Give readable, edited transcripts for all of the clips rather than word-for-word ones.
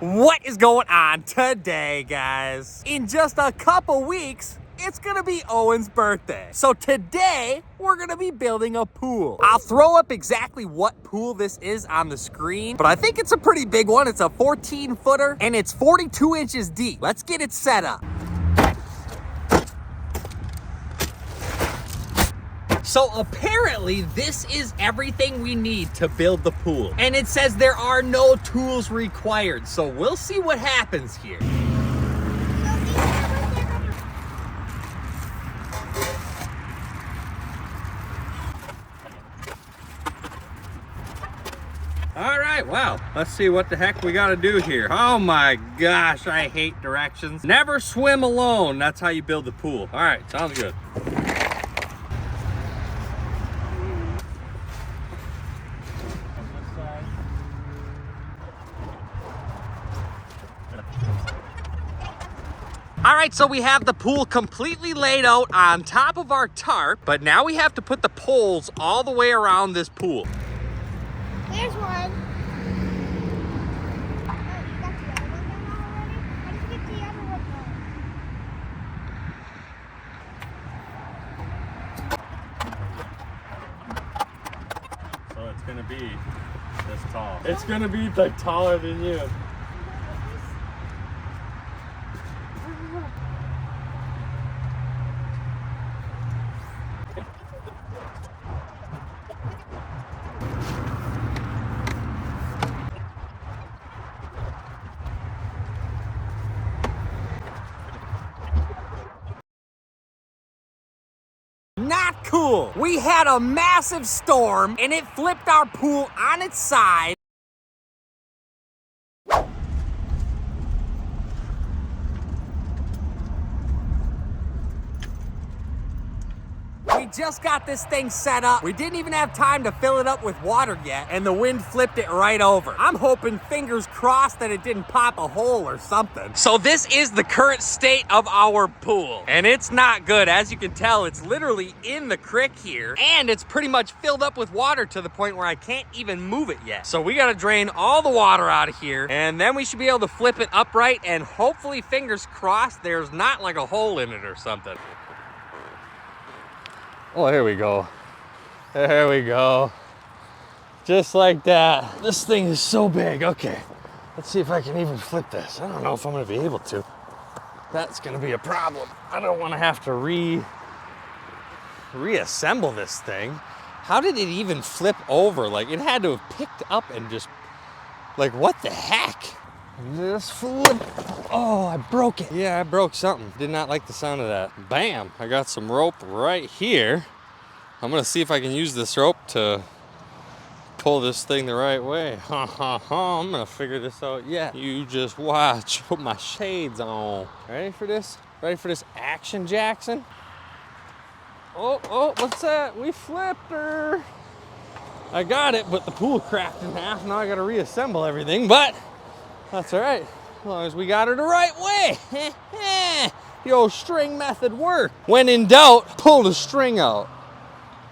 What is going on today, guys? In just a couple weeks, it's gonna be Owen's birthday. So today, we're gonna be building a pool. I'll throw up exactly what pool this is on the screen, but I think it's a pretty big one. It's a 14-footer, and it's 42 inches deep. Let's get it set up. So apparently this is everything we need to build the pool. And it says there are no tools required. So we'll see what happens here. All right, well, let's see what the heck we gotta do here. Oh my gosh, I hate directions. Never swim alone. That's how you build the pool. All right, sounds good. All right, so we have the pool completely laid out on top of our tarp, but now we have to put the poles all the way around this pool. There's one. Oh, you got the other one done already? How did you get the other one done? So it's gonna be this tall. It's gonna be like taller than you. Not cool. We had a massive storm and it flipped our pool on its side. We just got this thing set up. We didn't even have time to fill it up with water yet, and the wind flipped it right over. I'm hoping, fingers crossed, that it didn't pop a hole or something. So this is the current state of our pool, and it's not good. As you can tell, it's literally in the creek here, and it's pretty much filled up with water to the point where I can't even move it yet. So we gotta drain all the water out of here, and then we should be able to flip it upright, and hopefully, fingers crossed, there's not like a hole in it or something. Oh, here we go. There we go. Just like that. This thing is so big. Okay, let's see if I can even flip this. I don't know if I'm gonna be able to. That's gonna be a problem. I don't wanna have to reassemble this thing. How did it even flip over? Like, it had to have picked up and just, like, what the heck? This flip. Oh, I broke it. Yeah, I broke something. Did not like the sound of that. Bam, I got some rope right here. I'm gonna see if I can use this rope to pull this thing the right way. Ha ha ha, I'm gonna figure this out. Yeah, you just watch. Put my shades on. Ready for this? Ready for this action, Jackson? Oh, what's that? We flipped her. I got it, but the pool cracked in half. Now I gotta reassemble everything, but that's all right, as long as we got her the right way. The old string method worked. When in doubt, pull the string out.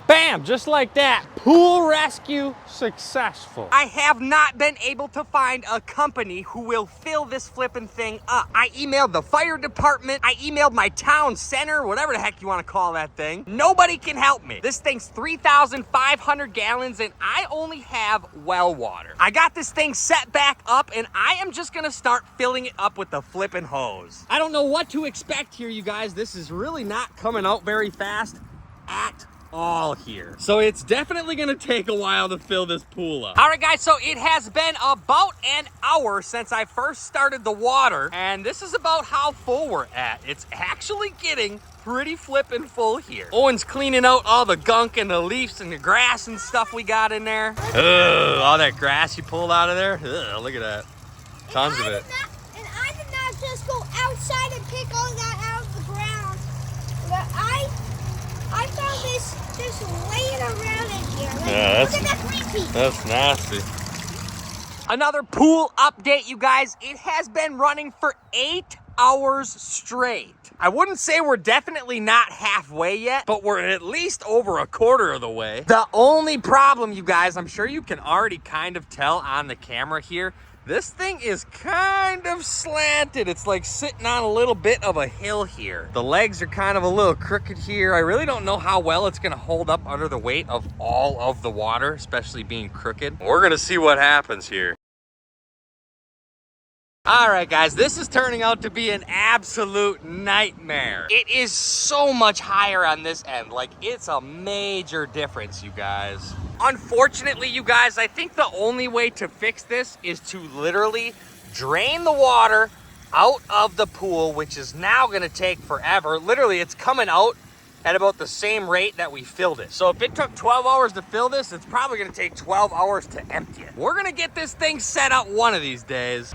Bam, just like that. Pool rescue successful. I have not been able to find a company who will fill this flipping thing up. I emailed the fire department. I emailed my town center, whatever the heck you want to call that thing. Nobody can help me. This thing's 3,500 gallons and I only have well water. I got this thing set back up and I am just gonna start filling it up with the flipping hose. I don't know what to expect here, you guys. This is really not coming out very fast at all here. So it's definitely gonna take a while to fill this pool up. All right, guys, so it has been about an hour since I first started the water, and this is about how full we're at. It's actually getting pretty flippin' full here. Owen's cleaning out all the gunk and the leaves and the grass and stuff we got in there. Ugh, all that grass you pulled out of there. Ugh, look at that. Tons of it. And I did not just go outside and pick all that out of the ground. But I found this just laying around in here. Like, Yeah, look at that creepy. That's nasty. Another pool update, you guys. It has been running for 8 hours straight. I wouldn't say we're definitely not halfway yet, but we're at least over a quarter of the way. The only problem, you guys, I'm sure you can already kind of tell on the camera here, This thing is kind of slanted. It's like sitting on a little bit of a hill here. The legs are kind of a little crooked here. I really don't know how well it's gonna hold up under the weight of all of the water, especially being crooked. We're gonna see what happens here. All right, guys, this is turning out to be an absolute nightmare. It is so much higher on this end. Like, it's a major difference, you guys. Unfortunately, you guys, I think the only way to fix this is to literally drain the water out of the pool, which is now gonna take forever. Literally, it's coming out at about the same rate that we filled it. So if it took 12 hours to fill this, it's probably gonna take 12 hours to empty it. We're gonna get this thing set up one of these days.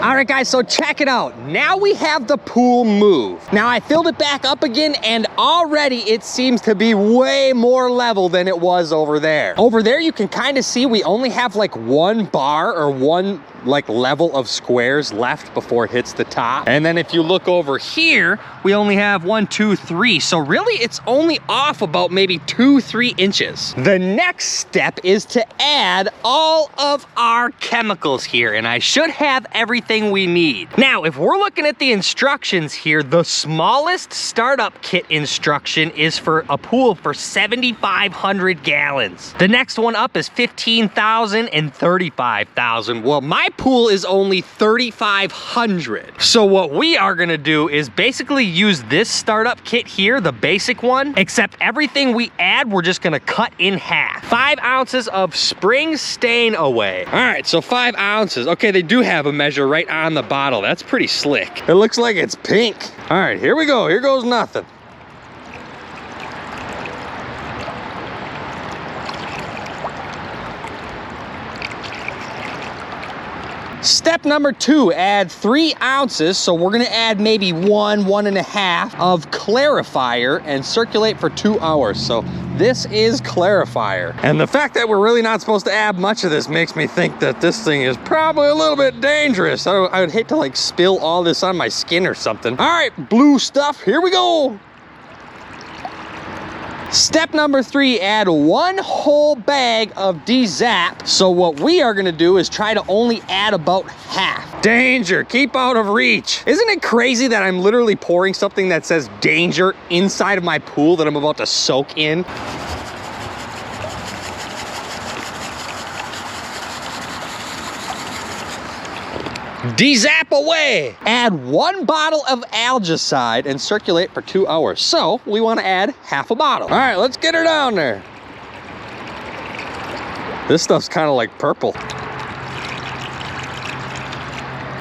All right, guys, so check it out. Now we have the pool moved. Now I filled it back up again, and already it seems to be way more level than it was over there. Over there, you can kind of see we only have like one bar or one like level of squares left before it hits the top. And then if you look over here, we only have 1, 2, 3. So really it's only off about maybe 2-3 inches. The next step is to add all of our chemicals here, and I should have everything we need. Now, if we're looking at the instructions here, the smallest startup kit instruction is for a pool for 7,500 gallons. The next one up is 15,000 and 35,000. Well, my pool is only 3,500. So what we are gonna do is basically use this startup kit here, the basic one, except everything we add, we're just gonna cut in half. 5 ounces of spring stain away. All right, so 5 ounces. Okay, they do have a measure right on the bottle. That's pretty slick. It looks like it's pink. All right, here we go. Here goes nothing. Step number 2, add 3 ounces. So we're gonna add maybe 1.5 of clarifier and circulate for 2 hours. So this is clarifier. And the fact that we're really not supposed to add much of this makes me think that this thing is probably a little bit dangerous. I would hate to like spill all this on my skin or something. All right, blue stuff, here we go. Step number 3, add 1 whole bag of D-Zap. So what we are gonna do is try to only add about half. Danger, keep out of reach. Isn't it crazy that I'm literally pouring something that says danger inside of my pool that I'm about to soak in? D-Zap away! Add 1 bottle of algicide and circulate for 2 hours. So we want to add half a bottle. All right, let's get her down there. This stuff's kind of like purple.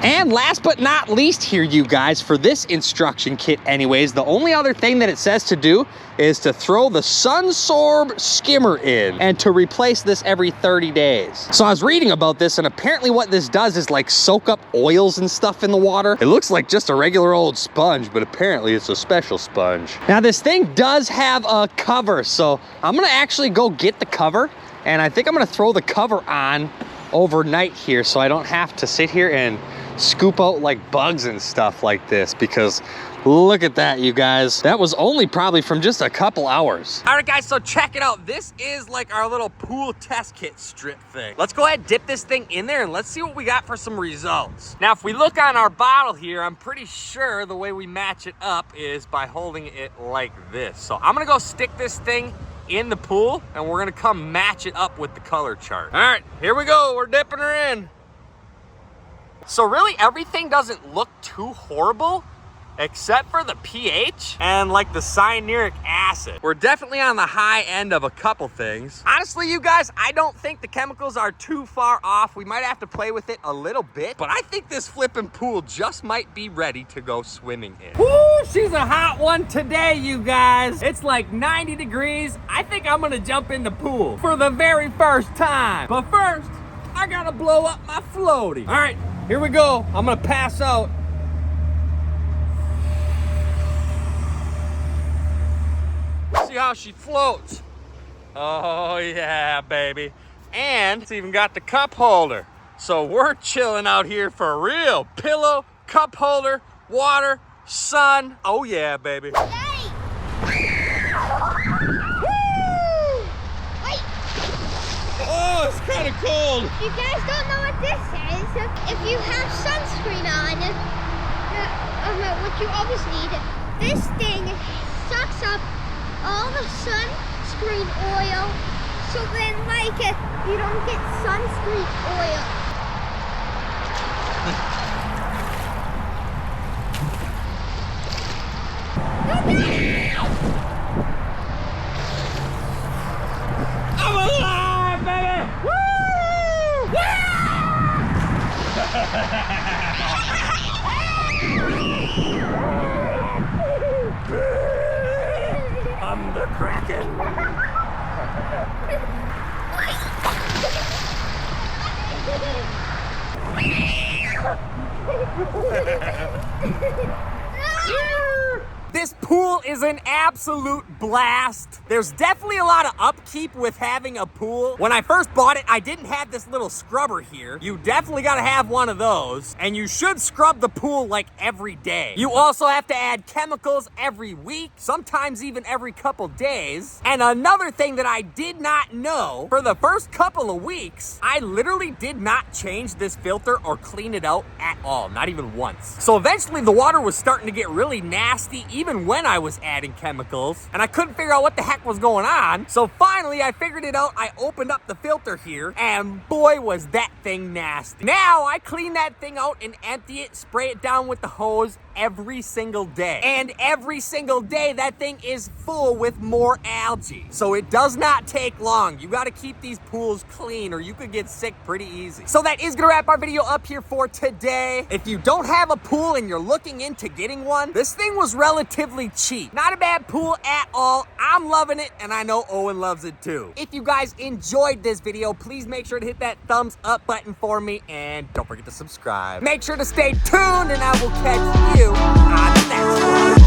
And last but not least here, you guys, for this instruction kit anyways, the only other thing that it says to do is to throw the Sunsorb skimmer in and to replace this every 30 days. So I was reading about this, and apparently what this does is like soak up oils and stuff in the water. It looks like just a regular old sponge, but apparently it's a special sponge. Now this thing does have a cover, so I'm gonna actually go get the cover, and I think I'm gonna throw the cover on overnight here so I don't have to sit here and scoop out like bugs and stuff like this, because look at that, you guys. That was only probably from just a couple hours. All right, guys, so check it out. This is like our little pool test kit strip thing. Let's go ahead, dip this thing in there, and let's see what we got for some results. Now, if we look on our bottle here, I'm pretty sure the way we match it up is by holding it like this. So I'm gonna go stick this thing in the pool, and we're gonna come match it up with the color chart. All right, here we go. We're dipping her in. So really everything doesn't look too horrible. except for the pH and like the cyanuric acid. We're definitely on the high end of a couple things. Honestly, you guys, I don't think the chemicals are too far off. We might have to play with it a little bit, but I think this flipping pool just might be ready to go swimming in. Woo, she's a hot one today, you guys. It's like 90 degrees. I think I'm gonna jump in the pool for the very first time. But first, I gotta blow up my floaty. All right, here we go. I'm gonna pass out. See how she floats. Oh yeah, baby. And it's even got the cup holder. So we're chilling out here for real. Pillow, cup holder, water, sun. Oh yeah, baby. Hey! Wait! Oh, it's kind of cold. If you guys don't know what this is, if you have sunscreen on, what you always need, this thing sucks up all the sunscreen oil, so then you don't get sunscreen oil. I'm alive, baby! Woo! I'm the Kraken. This pool is an absolute blast. There's definitely a lot of upkeep with having a pool. When I first bought it, I didn't have this little scrubber here. You definitely gotta have one of those, and you should scrub the pool like every day. You also have to add chemicals every week, sometimes even every couple days. And another thing that I did not know, for the first couple of weeks, I literally did not change this filter or clean it out at all, not even once. So eventually the water was starting to get really nasty, even when I was adding chemicals, and I couldn't figure out what the heck was going on. So finally I figured it out. I opened up the filter here, and boy was that thing nasty. Now I clean that thing out and empty it, spray it down with the hose every single day. And every single day that thing is full with more algae. So it does not take long. You gotta keep these pools clean or you could get sick pretty easy. So that is gonna wrap our video up here for today. If you don't have a pool and you're looking into getting one, this thing was relatively cheap. Not a bad pool at all. I'm loving it, and I know Owen loves it too. If you guys enjoyed this video, please make sure to hit that thumbs up button for me, and don't forget to subscribe. Make sure to stay tuned, and I will catch you on the next one.